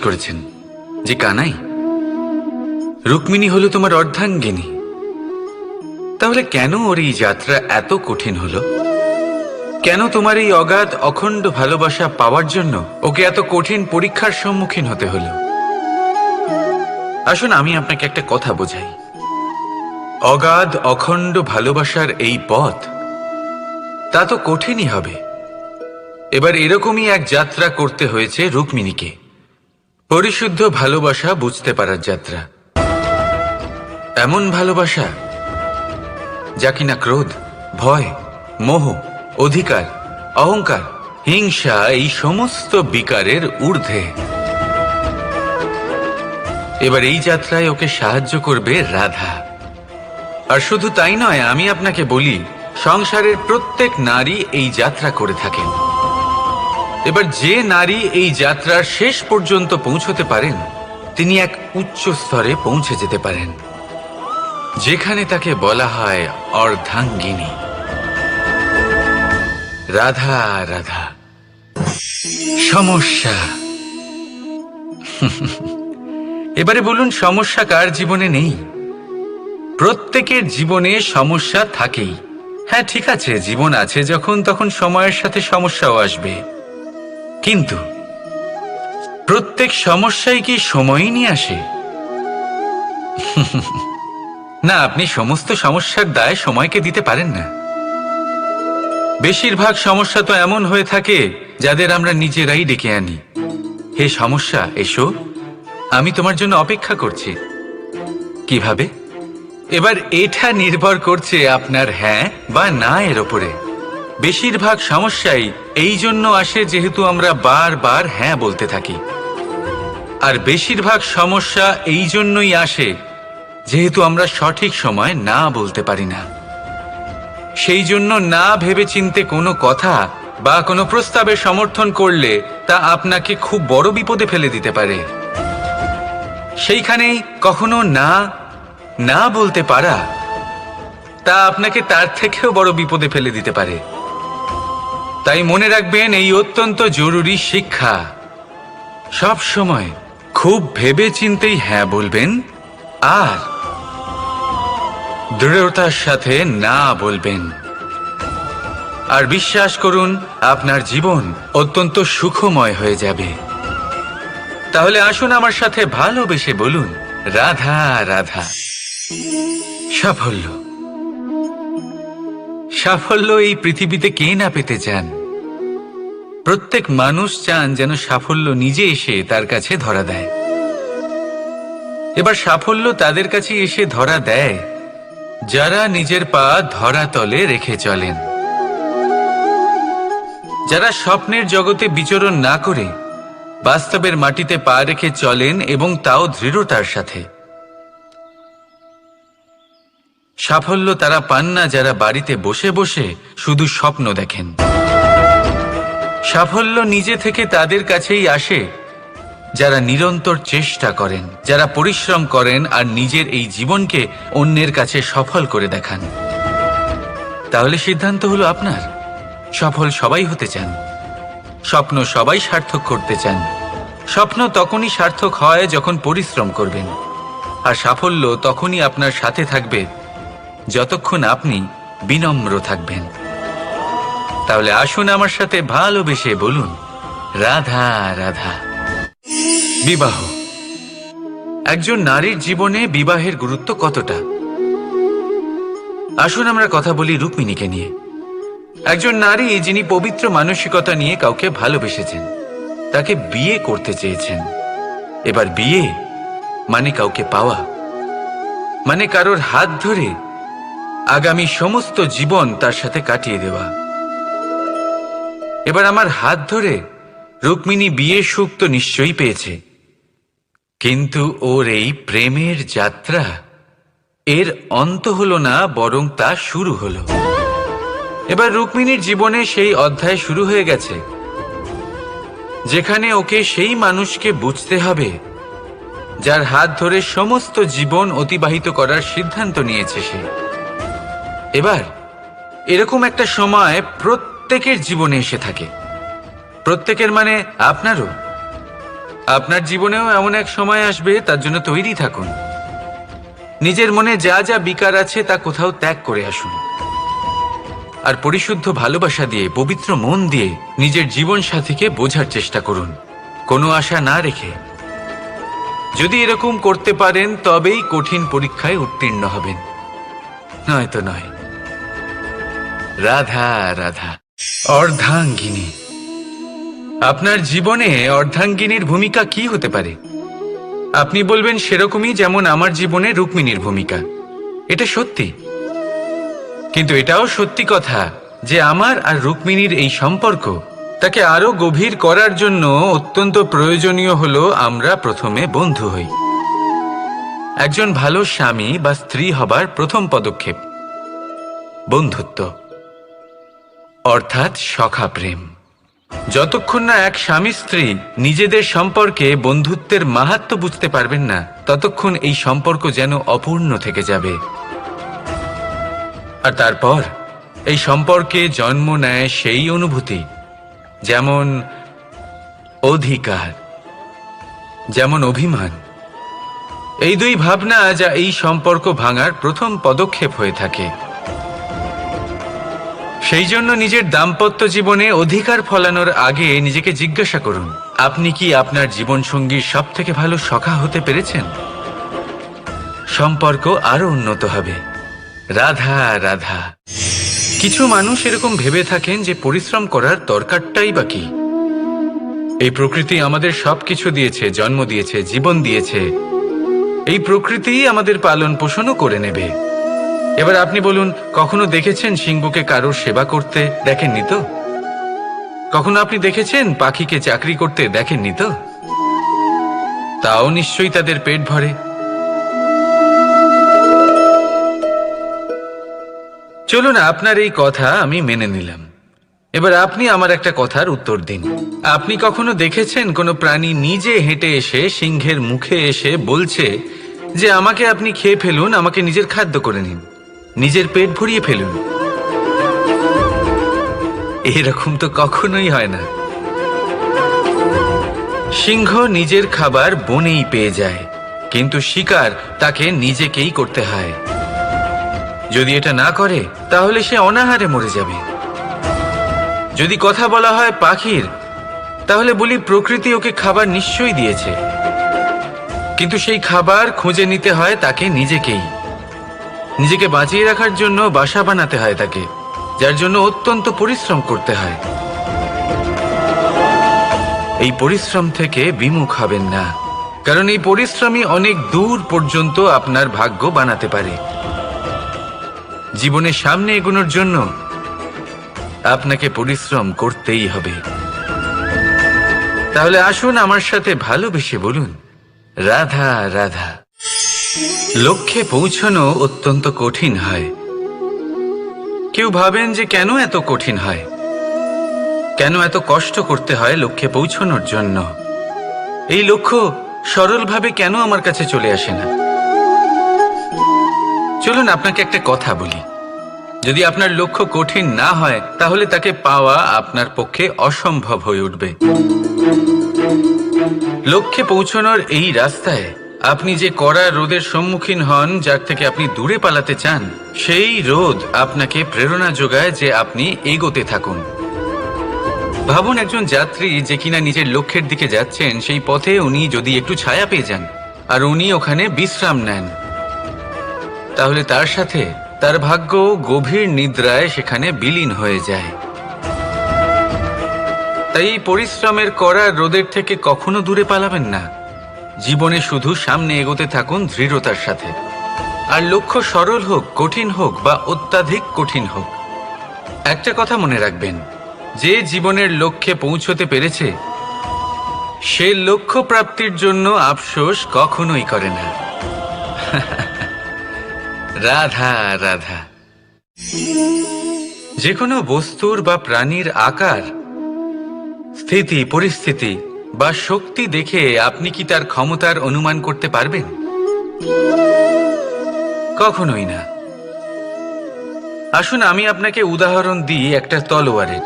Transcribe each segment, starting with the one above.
করেছেন যে কানাই, রুক্মিণী হলো তোমার অর্ধাঙ্গিনী, তাহলে কেন ওর এই যাত্রা এত কঠিন হলো? কেন তোমার এই অগাধ অখণ্ড ভালোবাসা পাওয়ার জন্য ওকে এত কঠিন পরীক্ষার সম্মুখীন হতে হলো? আসুন আমি আপনাকে একটা কথা বোঝাই। অগাধ অখণ্ড ভালোবাসার এই পথ তা তো কঠিনই হবে। এবার এরকমই এক যাত্রা করতে হয়েছে রুক্মিণীকে, পরিশুদ্ধ ভালোবাসা বুঝতে পারার যাত্রা। এমন ভালোবাসা যা কিনা ক্রোধ, ভয়, মোহ, অধিকার, অহংকার, হিংসা এই সমস্ত বিকারের ঊর্ধ্বে। এবার এই যাত্রায় ওকে সাহায্য করবে রাধা। আর শুধু তাই নয়, আমি আপনাকে বলি, সংসারের প্রত্যেক নারী এই যাত্রা করে থাকেন। এবার যে নারী এই যাত্রার শেষ পর্যন্ত পৌঁছতে পারেন, তিনি এক উচ্চ স্তরে পৌঁছে যেতে পারেন, যেখানে তাকে বলা হয় অর্ধাঙ্গিনী। রাধা রাধা। সমস্যা। এবারে বলুন, সমস্যা কার জীবনে নেই? প্রত্যেকের জীবনে সমস্যা থাকেই। হ্যাঁ ঠিক আছে, জীবন আছে যখন তখন সময়ের সাথে সমস্যাও আসবে, কিন্তু প্রত্যেক সমস্যাই কি সময়ই নিয়ে আসে? না, আপনি সমস্ত সমস্যার দায় সময়কে দিতে পারেন না। বেশিরভাগ সমস্যা তো এমন হয়ে থাকে যাদের আমরা নিজেরাই ডেকে আনি। হে সমস্যা, এসো, আমি তোমার জন্য অপেক্ষা করছি। কিভাবে? এবার এটা নির্ভর করছে আপনার হ্যাঁ বা না এর ওপরে। বেশিরভাগ সমস্যাই এই জন্য আসে যেহেতু আমরা বারবার হ্যাঁ বলতে থাকি, আর বেশিরভাগ সমস্যা এই জন্যই আসে যেহেতু আমরা সঠিক সময় না বলতে পারি না। সেই জন্য না ভেবে চিন্তে কোনো কথা বা কোনো প্রস্তাবের সমর্থন করলে তা আপনাকে খুব বড় বিপদে ফেলে দিতে পারে। সেইখানেই কখনো না না বলতে পারা তা আপনাকে তার থেকেও বড় বিপদে ফেলে দিতে পারে। তাই মনে রাখবেন এই অত্যন্ত জরুরি শিক্ষা, সব সময় খুব ভেবে চিন্তেই হ্যাঁ বলবেন আর দৃঢ়তার সাথে না বলবেন। আর বিশ্বাস করুন, আপনার জীবন অত্যন্ত সুখময় হয়ে যাবে। তাহলে আসুন আমার সাথে ভালোবেসে বলুন, রাধা রাধা। সাফল্য। সাফল্য এই পৃথিবীতে কে না পেতে চান? প্রত্যেক মানুষ চান যেন সাফল্য নিজে এসে তার কাছে ধরা দেয়। এবার সাফল্য তাদের কাছে এসে ধরা দেয় যারা নিজের পা ধরাতলে রেখে চলেন, যারা স্বপ্নের জগতে বিচরণ না করে বাস্তবের মাটিতে পা রেখে চলেন এবং তাও দৃঢ়তার সাথে। সাফল্য তারা পান না যারা বাড়িতে বসে বসে শুধু স্বপ্ন দেখেন। সাফল্য নিজে থেকে তাদের কাছেই আসে যারা নিরন্তর চেষ্টা করেন, যারা পরিশ্রম করেন আর নিজের এই জীবনকে অন্যের কাছে সফল করে দেখান। তাহলে সিদ্ধান্ত হলো আপনার। সফল সবাই হতে চান, স্বপ্ন সবাই সার্থক করতে চান। স্বপ্ন তখনই সার্থক হয় যখন পরিশ্রম করবেন, আর সাফল্য তখনই আপনার সাথে থাকবে যতক্ষণ আপনি বিনম্র থাকবেন। তাহলে আসুন আমার সাথে ভালোবেসে বলুন, রাধা রাধা। বিবাহ। একজন নারীর জীবনে বিবাহের গুরুত্ব কতটা? আসুন আমরা কথা বলি রুক্মিণীকে নিয়ে। একজন নারী যিনি পবিত্র মানসিকতা নিয়ে কাউকে ভালোবেসেছেন, তাকে বিয়ে করতে চেয়েছেন। এবার বিয়ে মানে কাউকে পাওয়া, মানে কারোর হাত ধরে আগামী সমস্ত জীবন তার সাথে কাটিয়ে দেওয়া। এবার আমার হাত ধরে রুক্মিণী বিয়ের সুখ তো নিশ্চয়ই পেয়েছে, কিন্তু ওর এই প্রেমের যাত্রা এর অন্ত হলো না, বরং তা শুরু হলো। এবার রুক্মিণীর জীবনে সেই অধ্যায় শুরু হয়ে গেছে যেখানে ওকে সেই মানুষকে বুঝতে হবে যার হাত ধরে সমস্ত জীবন অতিবাহিত করার সিদ্ধান্ত নিয়েছে সে। এবার এরকম একটা সময় প্রত্যেকের জীবনে এসে থাকে, প্রত্যেকের মানে আপনারও। আপনার জীবনেও এমন এক সময় আসবে, তার জন্য তৈরি থাকুন। নিজের মনে যা যা বিকার আছে তা কোথাও ত্যাগ করে আসুন, আর পরিশুদ্ধ ভালোবাসা দিয়ে, পবিত্র মন দিয়ে নিজের জীবন সাথীকে বোঝার চেষ্টা করুন, কোনো আশা না রেখে। যদি এরকম করতে পারেন তবেই কঠিন পরীক্ষায় উত্তীর্ণ হবেন, নয়তো নয়। রাধা রাধা। অর্ধাঙ্গিনী। আপনার জীবনে অর্ধাঙ্গিনীর ভূমিকা কি হতে পারে? আপনি বলবেন সেরকমই যেমন আমার জীবনে রুক্মিণীর ভূমিকা। এটা সত্যি, কিন্তু এটাও সত্যি কথা যে আমার আর রুক্মিণীর এই সম্পর্ক, তাকে আরো গভীর করার জন্য অত্যন্ত প্রয়োজনীয় হলো আমরা প্রথমে বন্ধু হই। একজন ভালো স্বামী বা স্ত্রী হবার প্রথম পদক্ষেপ বন্ধুত্ব, অর্থাৎ সখা প্রেম। যতক্ষণ না এক স্বামী স্ত্রী নিজেদের সম্পর্কে বন্ধুত্বের মাহাত্ম্য বুঝতে পারবেন না, ততক্ষণ এই সম্পর্ক যেন অপূর্ণ থেকে যাবে। আর তারপর এই সম্পর্কে জন্ম নেয় সেই অনুভূতি, যেমন অধিকার, যেমন অভিমান। এই দুই ভাবনা যা এই সম্পর্ক ভাঙার প্রথম পদক্ষেপ হয়ে থাকে। সেই জন্য নিজের দাম্পত্য জীবনে অধিকার ফলানোর আগে নিজেকে জিজ্ঞাসা করুন, আপনি কি আপনার জীবনসঙ্গীর সব থেকে ভালো সখা হতে পেরেছেন? সম্পর্ক আরো উন্নত হবে। রাধা রাধা। কিছু মানুষ এরকম ভেবে থাকেন যে পরিশ্রম করার দরকারটাই বা কি? এই প্রকৃতি আমাদের সবকিছু দিয়েছে, জন্ম দিয়েছে, জীবন দিয়েছে। এই প্রকৃতি আমাদের পালন পোষণও করে নেবে। এবার আপনি বলুন, কখনো দেখেছেন সিংহকে কারোর সেবা করতে? দেখেননি তো। কখনো আপনি দেখেছেন পাখিকে চাকরি করতে? দেখেননি তো। তাও নিশ্চয়ই তাদের পেট ভরে। চলুন, আপনার এই কথা আমি মেনে নিলাম। এবার আপনি আমার একটা কথার উত্তর দিন। আপনি কখনো দেখেছেন কোনো প্রাণী নিজে হেঁটে এসে সিংহের মুখে এসে বলছে যে আমাকে আপনি খেয়ে ফেলুন, আমাকে নিজের খাদ্য করে নিন, নিজের পেট ভরিয়ে ফেলুন? এরকম তো কখনোই হয় না। সিংহ নিজের খাবার বনেই পেয়ে যায়, কিন্তু শিকার তাকে নিজেকেই করতে হয়। যদি এটা না করে তাহলে সে অনাহারে মরে যাবে। যদি কথা বলা হয় পাখির, তাহলে বলি প্রকৃতি ওকে খাবার নিশ্চয়ই দিয়েছে, কিন্তু সেই খাবার খুঁজে নিতে হয় তাকে নিজেকেই। নিজেকে বাঁচিয়ে রাখার জন্য বাসা বানাতে হয় তাকে, যার জন্য অত্যন্ত পরিশ্রম করতে হয়। এই পরিশ্রম থেকে বিমুখ হবেন না, কারণ এই পরিশ্রমই অনেক দূর পর্যন্ত আপনার ভাগ্য বানাতে পারে। জীবনের সামনে এগোনোর জন্য আপনাকে পরিশ্রম করতেই হবে। তাহলে আসুন আমার সাথে ভালোবেসে বলুন, রাধা রাধা। লক্ষ্যে পৌঁছানো অত্যন্ত কঠিন হয়। কেউ ভাবেন যে কেন এত কঠিন হয়, কেন এত কষ্ট করতে হয় লক্ষ্যে পৌঁছানোর জন্য? এই লক্ষ্য সরলভাবে কেন আমার কাছে চলে আসে না? চলুন আপনাকে একটা কথা বলি, যদি আপনার লক্ষ্য কঠিন না হয় তাহলে তাকে পাওয়া আপনার পক্ষে অসম্ভব হয়ে উঠবে। লক্ষ্যে পৌঁছানোর এই রাস্তায় আপনি যে কড়া রোদের সম্মুখীন হন, যার থেকে আপনি দূরে পালাতে চান, সেই রোদ আপনাকে প্রেরণা যোগায় যে আপনি এগোতে থাকুন। ভাবুন, একজন যাত্রী যে কিনা নিজের লক্ষ্যের দিকে যাচ্ছেন, সেই পথে উনি যদি একটু ছায়া পেয়ে যান আর উনি ওখানে বিশ্রাম নেন, তাহলে তার সাথে তার ভাগ্য গভীর নিদ্রায় সেখানে বিলীন হয়ে যায়। তাই পরিশ্রমের করা রোদের থেকে কখনো দূরে পালাবেন না। জীবনে শুধু সামনে এগোতে থাকুন দৃঢ়তার সাথে। আর লক্ষ্য সরল হোক, কঠিন হোক বা অত্যাধিক কঠিন হোক, একটা কথা মনে রাখবেন, যে জীবনের লক্ষ্যে পৌঁছতে পেরেছে সে লক্ষ্য প্রাপ্তির জন্য আফসোস কখনোই করে না। রাধা রাধা। যে কোনো বস্তুর বা প্রাণীর আকার, স্থিতি, পরিস্থিতি বা শক্তি দেখে আপনি কি তার ক্ষমতার অনুমান করতে পারবেন? কখনোই না। আসুন আমি আপনাকে উদাহরণ দিই একটা তলোয়ারের।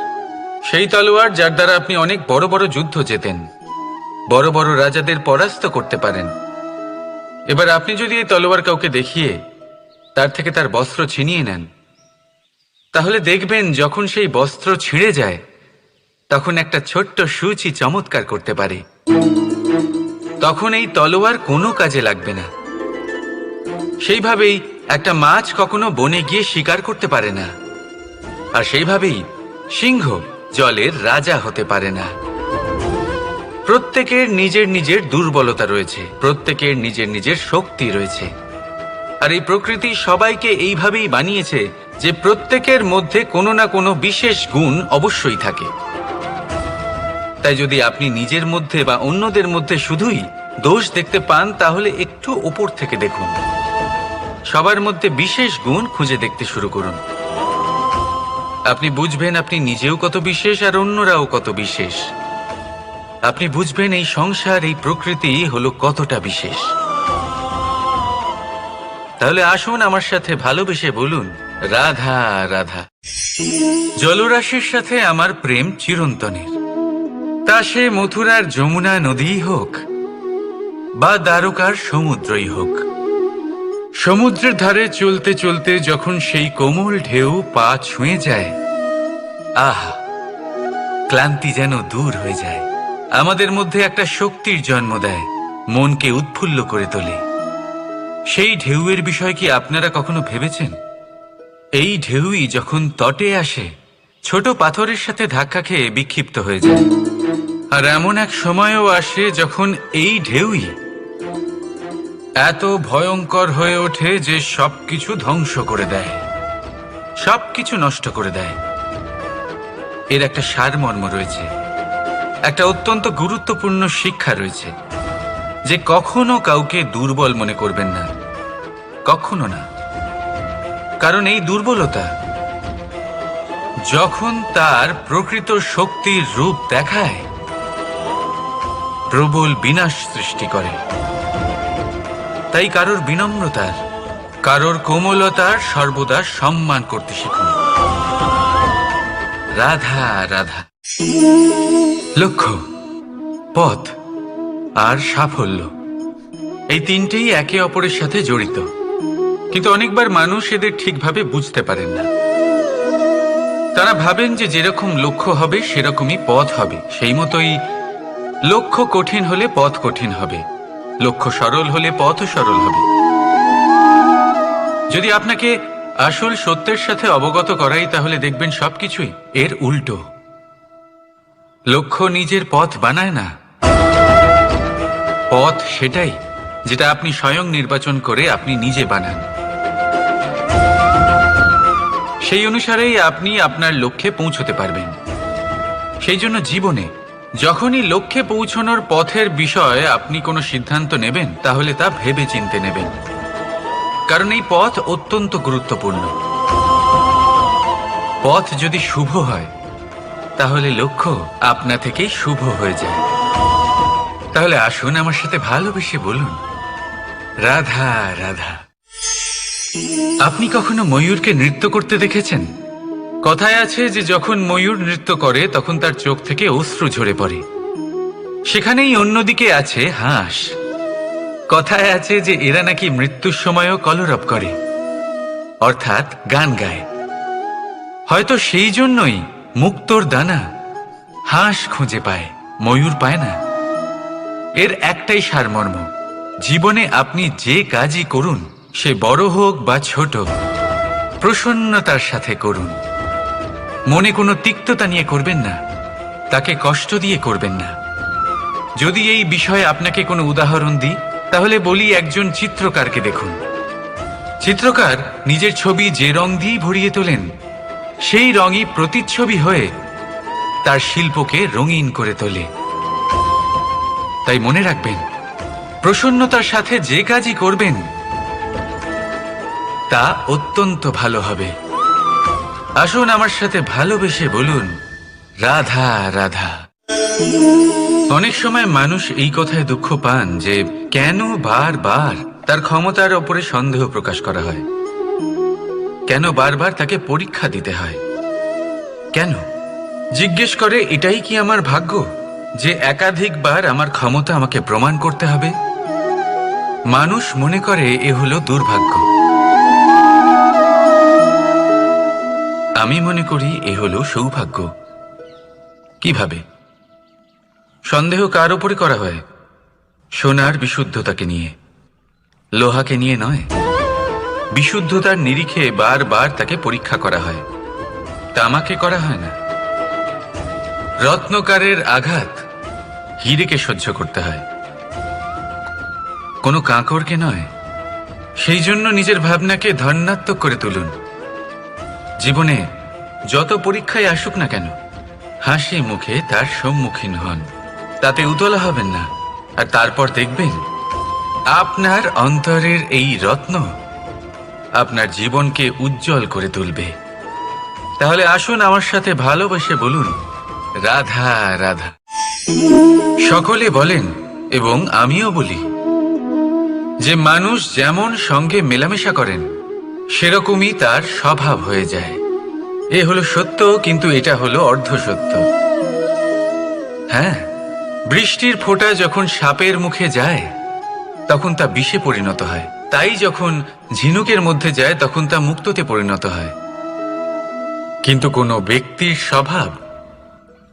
সেই তলোয়ার যার দ্বারা আপনি অনেক বড় বড় যুদ্ধ জেতেন। বড় বড় রাজাদের পরাস্ত করতে পারেন। এবার আপনি যদি এই তলোয়ার কাউকে দেখিয়ে তার থেকে তার বস্ত্র ছিনিয়ে নেন, তাহলে দেখবেন যখন সেই বস্ত্র ছিঁড়ে যায় তখন একটা ছোট্ট সূচি চমৎকার করতে পারে। তখন এই তলোয়ার কোনো কাজে লাগবে না। সেইভাবেই একটা মাছ কখনো বনে গিয়ে শিকার করতে পারে না, আর সেইভাবেই সিংহ জলের রাজা হতে পারে না। প্রত্যেকের নিজের নিজের দুর্বলতা রয়েছে, প্রত্যেকের নিজের নিজের শক্তি রয়েছে, আর এই প্রকৃতি সবাইকে এইভাবেই বানিয়েছে যে প্রত্যেকের মধ্যে কোনো না কোনো বিশেষ গুণ অবশ্যই থাকে। তাই যদি আপনি নিজের মধ্যে বা অন্যদের মধ্যে শুধুই দোষ দেখতে পান, তাহলে একটু উপর থেকে দেখুন, সবার মধ্যে বিশেষ গুণ খুঁজে দেখতে শুরু করুন। আপনি বুঝবেন আপনি নিজেও কত বিশেষ আর অন্যরাও কত বিশেষ। আপনি বুঝবেন এই সংসার, এই প্রকৃতি হলো কতটা বিশেষ। তাহলে আসুন আমার সাথে ভালোবেসে বলুন, রাধা রাধা। জলরাশির সাথে আমার প্রেম চিরন্তনের। তা সে মথুরার যমুনা নদীই হোক বা দ্বারকার সমুদ্রই হোক। সমুদ্রের ধারে চলতে চলতে যখন সেই কোমল ঢেউ পা ছুঁয়ে যায়, আহা, ক্লান্তি যেন দূর হয়ে যায়। আমাদের মধ্যে একটা শক্তির জন্ম দেয়, মনকে উৎফুল্ল করে তোলে। সেই ঢেউয়ের বিষয় কি আপনারা কখনো ভেবেছেন? এই ঢেউই যখন তটে আসে, ছোট পাথরের সাথে ধাক্কা খেয়ে বিক্ষিপ্ত হয়ে যায়। আর এমন এক সময়ও আসে যখন এই ঢেউই এত ভয়ঙ্কর হয়ে ওঠে যে সবকিছু ধ্বংস করে দেয়, সবকিছু নষ্ট করে দেয়। এর একটা সারমর্ম রয়েছে, একটা অত্যন্ত গুরুত্বপূর্ণ শিক্ষা রয়েছে, যে কখনো কাউকে দুর্বল মনে করবেন না, কখনো না। কারণ এই দুর্বলতা যখন তার প্রকৃত শক্তির রূপ দেখায়, প্রবল বিনাশ সৃষ্টি করে। তাই কারোর বিনম্রতার, কারোর কোমলতার সর্বদা সম্মান করতে শিখুন। রাধা রাধা। লক্ষ্য, পথ আর সাফল্য, এই তিনটেই একে অপরের সাথে জড়িত, কিন্তু অনেকবার মানুষ এদের ঠিকভাবে বুঝতে পারেন না। তারা ভাবেন যে যেরকম লক্ষ্য হবে সেরকমই পথ হবে, সেই মতোই লক্ষ্য কঠিন হলে পথ কঠিন হবে, লক্ষ্য সরল হলে পথও সরল হবে। যদি আপনাকে আসল সত্যের সাথে অবগত করাই, তাহলে দেখবেন সবকিছুই এর উল্টো। লক্ষ্য নিজের পথ বানায় না, পথ সেটাই যেটা আপনি স্বয়ং নির্বাচন করে আপনি নিজে বানান। সেই অনুসারেই আপনি আপনার লক্ষ্যে পৌঁছতে পারবেন। সেই জন্য জীবনে যখনই লক্ষ্যে পৌঁছানোর পথের বিষয়ে আপনি কোনো সিদ্ধান্ত নেবেন, তাহলে তা ভেবে চিন্তে নেবেন, কারণ এই পথ অত্যন্ত গুরুত্বপূর্ণ। পথ যদি শুভ হয়, তাহলে লক্ষ্য আপনা থেকেই শুভ হয়ে যায়। তাহলে আসুন আমার সাথে ভালোবেসে বলুন, রাধা রাধা। আপনি কখনো ময়ূরকে নৃত্য করতে দেখেছেন? কথায় আছে যে যখন ময়ূর নৃত্য করে তখন তার চোখ থেকে অশ্রু ঝরে পড়ে। সেখানেই অন্যদিকে আছে হাঁস। কথায় আছে যে এরা নাকি মৃত্যুর সময়ও কলরব করে, অর্থাৎ গান গায়। হয়তো সেই জন্যই মুক্তোর দানা হাঁস খুঁজে পায়, ময়ূর পায় না। এর একটাই সারমর্ম, জীবনে আপনি যে কাজই করুন, সে বড় হোক বা ছোট, প্রসন্নতার সাথে করুন। মনে কোনো তিক্ততা নিয়ে করবেন না, তাকে কষ্ট দিয়ে করবেন না। যদি এই বিষয়ে আপনাকে কোনো উদাহরণ দিই, তাহলে বলি একজন চিত্রকারকে দেখুন। চিত্রকার নিজের ছবি যে রং দিয়ে ভরিয়ে তোলেন, সেই রঙই প্রতিচ্ছবি হয়ে তার শিল্পকে রঙিন করে তোলে। তাই মনে রাখবেন, প্রসন্নতার সাথে যে কাজই করবেন তা অত্যন্ত ভালো হবে। আসুন আমার সাথে ভালোবেসে বলুন, রাধা রাধা। অনেক সময় মানুষ এই কথায় দুঃখ পান যে কেন বারবার তার ক্ষমতার ওপরে সন্দেহ প্রকাশ করা হয়, কেন বারবার তাকে পরীক্ষা দিতে হয়, কেন জিজ্ঞেস করে এটাই কি আমার ভাগ্য, যে একাধিকবার আমার ক্ষমতা আমাকে প্রমাণ করতে হবে, মানুষ মনে করে এ হলো দুর্ভাগ্য। আমি মনে করি এ হলো সৌভাগ্য। কিভাবে? সন্দেহ কার উপরে করা হয়? সোনার বিশুদ্ধতাকে নিয়ে, লোহাকে নিয়ে নয়। বিশুদ্ধতার নিরিখে বারবার তাকে পরীক্ষা করা হয়, তামাকে করা হয় না। রত্নকারের আঘাত হীরেকে সহ্য করতে হয়, কোনো কাঁকরকে নয়। সেই জন্য নিজের ভাবনাকে ধন্যাত্মক করে তুলুন। জীবনে যত পরীক্ষায় আসুক না কেন, হাসি মুখে তার সম্মুখীন হন, তাতে উতলা হবেন না। আর তারপর দেখবেন আপনার অন্তরের এই রত্ন আপনার জীবনকে উজ্জ্বল করে তুলবে। তাহলে আসুন আমার সাথে ভালোবেসে বলুন, রাধা রাধা। সকলে বলেন এবং আমিও বলি যে মানুষ যেমন সঙ্গে মেলামেশা করেন সেরকমই তার স্বভাব হয়ে যায়। এ হলো সত্য, কিন্তু এটা হলো অর্ধ সত্য। হ্যাঁ, বৃষ্টির ফোঁটা যখন সাপের মুখে যায় তখন তা বিষে পরিণত হয়, তাই যখন ঝিনুকের মধ্যে যায় তখন তা মুক্ততে পরিণত হয়। কিন্তু কোনো ব্যক্তির স্বভাব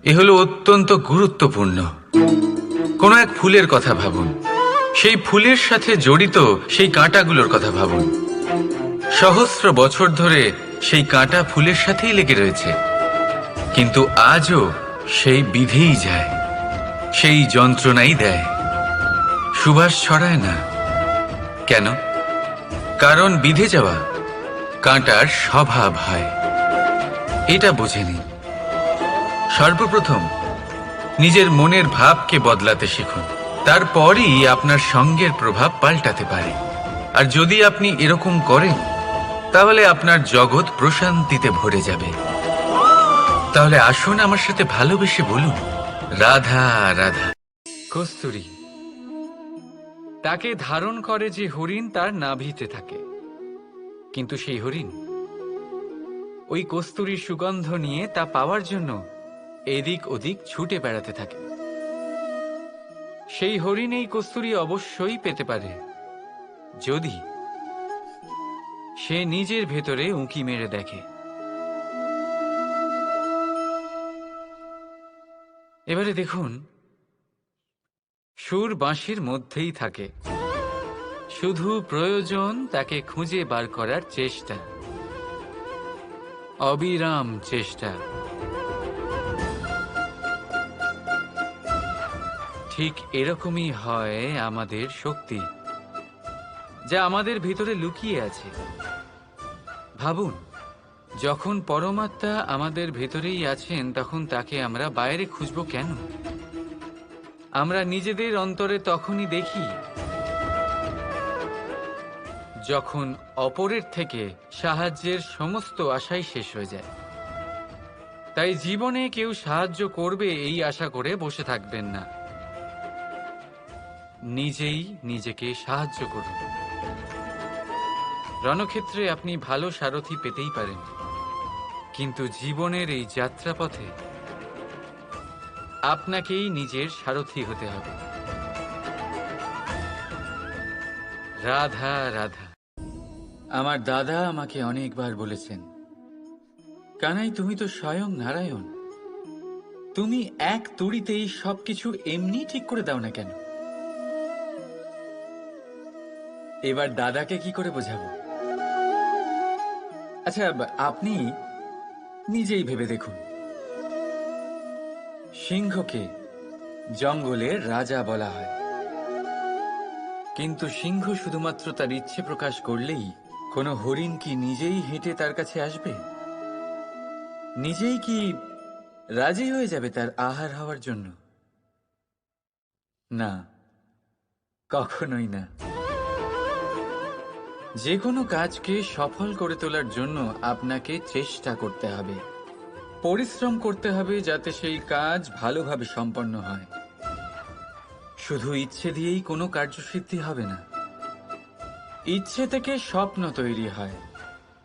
এ হলো অত্যন্ত গুরুত্বপূর্ণ। কোনো এক ফুলের কথা ভাবুন, সেই ফুলের সাথে জড়িত সেই কাঁটাগুলোর কথা ভাবুন। সহস্র বছর ধরে সেই কাঁটা ফুলের সাথেই লেগে রয়েছে, কিন্তু আজও সেই বিধেই যায়, সেই যন্ত্রণাই দেয়, সুবাস ছড়ায় না। কেন? কারণ বিধে যাওয়া কাঁটার স্বভাব হয়। এটা বুঝে নিন। সর্বপ্রথম নিজের মনের ভাবকে বদলাতে শিখুন, তারপরই আপনার সঙ্গের প্রভাব পাল্টাতে পারে। আর যদি আপনি এরকম করেন তাহলে আপনার জগৎ প্রশান্তিতে ভরে যাবে। তাহলে আসুন আমার সাথে ভালোবেসে বলুন, রাধা রাধা। কস্তুরী তাকে ধারণ করে যে হরিণ তার নাভিতে থাকে, কিন্তু সেই হরিণ ওই কস্তুরীর সুগন্ধ নিয়ে তা পাওয়ার জন্য এদিক ওদিক ছুটে বেড়াতে থাকে। সেই হরিণ এই কস্তুরী অবশ্যই পেতে পারে যদি সে নিজের ভেতরে উঁকি মেরে দেখে। এবারে দেখুন, সুর বাঁশির মধ্যেই থাকে, শুধু প্রয়োজন তাকে খুঁজে বার করার চেষ্টা, অবিরাম চেষ্টা। ঠিক এরকমই হয় আমাদের শক্তি, যা আমাদের ভিতরে লুকিয়ে আছে। ভাবুন, যখন পরমাত্মা আমাদের ভেতরেই আছেন তখন তাকে আমরা বাইরে খুঁজব কেন? আমরা নিজেদের অন্তরে তখনই দেখি যখন অপরের থেকে সাহায্যের সমস্ত আশাই শেষ হয়ে যায়। তাই জীবনে কেউ সাহায্য করবে এই আশা করে বসে থাকবেন না, নিজেই নিজেকে সাহায্য করুন। রণক্ষেত্রে আপনি ভালো সারথি পেতেই পারেন, কিন্তু জীবনের এই যাত্রাপথে আপনাকেই নিজের সারথি হতে হবে। রাধা রাধা। আমার দাদা আমাকে অনেকবার বলেছেন, কানাই তুমি তো স্বয়ং নারায়ণ, তুমি এক তুড়িতেই সবকিছু এমনি ঠিক করে দাও না কেন? এবার দাদাকে কি করে বোঝাবো? আচ্ছা, আপনি নিজেই ভেবে দেখুন। সিংহকে জঙ্গলের রাজা বলা হয়, কিন্তু সিংহ শুধুমাত্র তার ইচ্ছে প্রকাশ করলেই কোনো হরিণ কি নিজেই হেঁটে তার কাছে আসবে? নিজেই কি রাজি হয়ে যাবে তার আহার হওয়ার জন্য? না, কখনোই না। যে কোনো কাজকে সফল করে তোলার জন্য আপনাকে চেষ্টা করতে হবে, পরিশ্রম করতে হবে, যাতে সেই কাজ ভালোভাবে সম্পন্ন হয়। শুধু ইচ্ছে দিয়েই কোনো কার্যসিদ্ধি হবে না। ইচ্ছে থেকে স্বপ্ন তৈরি হয়,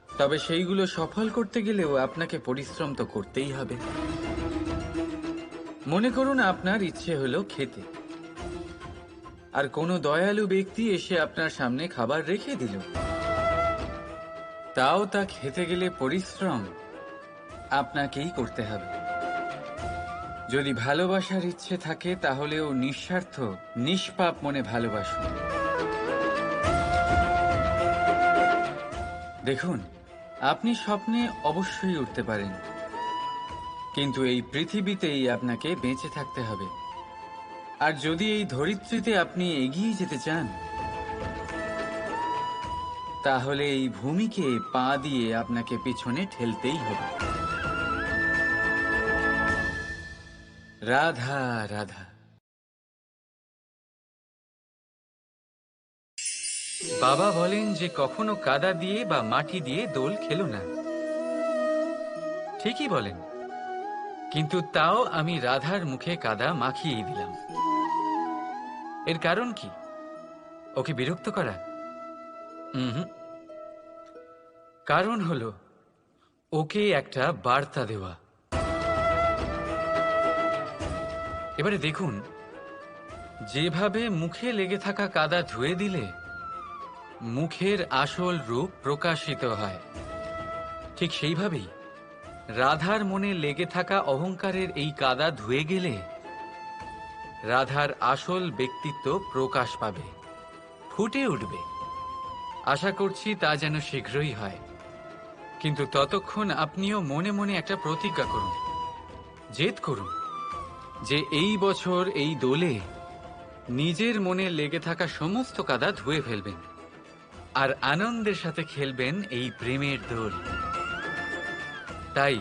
তবে সেইগুলো সফল করতে গেলেও আপনাকে পরিশ্রম তো করতেই হবে। মনে করুন আপনার ইচ্ছে হলো খেতে, আর কোনো দয়ালু ব্যক্তি এসে আপনার সামনে খাবার রেখে দিল। তাও তা খেতে গেলে পরিশ্রম আপনাকেই করতে হবে। যদি ভালোবাসার ইচ্ছে থাকে তাহলে ও নিঃস্বার্থ নিষ্পাপ মনে ভালোবাসুন। দেখুন, আপনি স্বপ্নে অবশ্যই উঠতে পারেন, কিন্তু এই পৃথিবীতেই আপনাকে বেঁচে থাকতে হবে। আর যদি এই ধরিত্রীতে আপনি এগিয়ে যেতে চান, তাহলে এই ভূমিকে পা দিয়ে আপনাকে পিছনে ঠেলতেই হবে। রাধা রাধা। বাবা বলেন যে কখনো কাদা দিয়ে বা মাটি দিয়ে দোল খেলো না। ঠিকই বলেন, কিন্তু তাও আমি রাধার মুখে কাদা মাখিয়ে দিলাম। এর কারণ কি? ওকে বিরক্ত করা? হুম, কারণ হলো ওকে একটা বার্তা দেওয়া। এবারে দেখুন, যেভাবে মুখে লেগে থাকা কাদা ধুয়ে দিলে মুখের আসল রূপ প্রকাশিত হয়, ঠিক সেইভাবেই রাধার মনে লেগে থাকা অহংকারের এই কাদা ধুয়ে গেলে রাধার আসল ব্যক্তিত্ব প্রকাশ পাবে, ফুটে উঠবে। আশা করছি তা যেন শীঘ্রই হয়। কিন্তু ততক্ষণ আপনিও মনে মনে একটা প্রতিজ্ঞা করুন, জেদ করুন যে এই বছর এই দোলে নিজের মনে লেগে থাকা সমস্ত কাদা ধুয়ে ফেলবেন আর আনন্দের সাথে খেলবেন এই প্রেমের দোল। তাই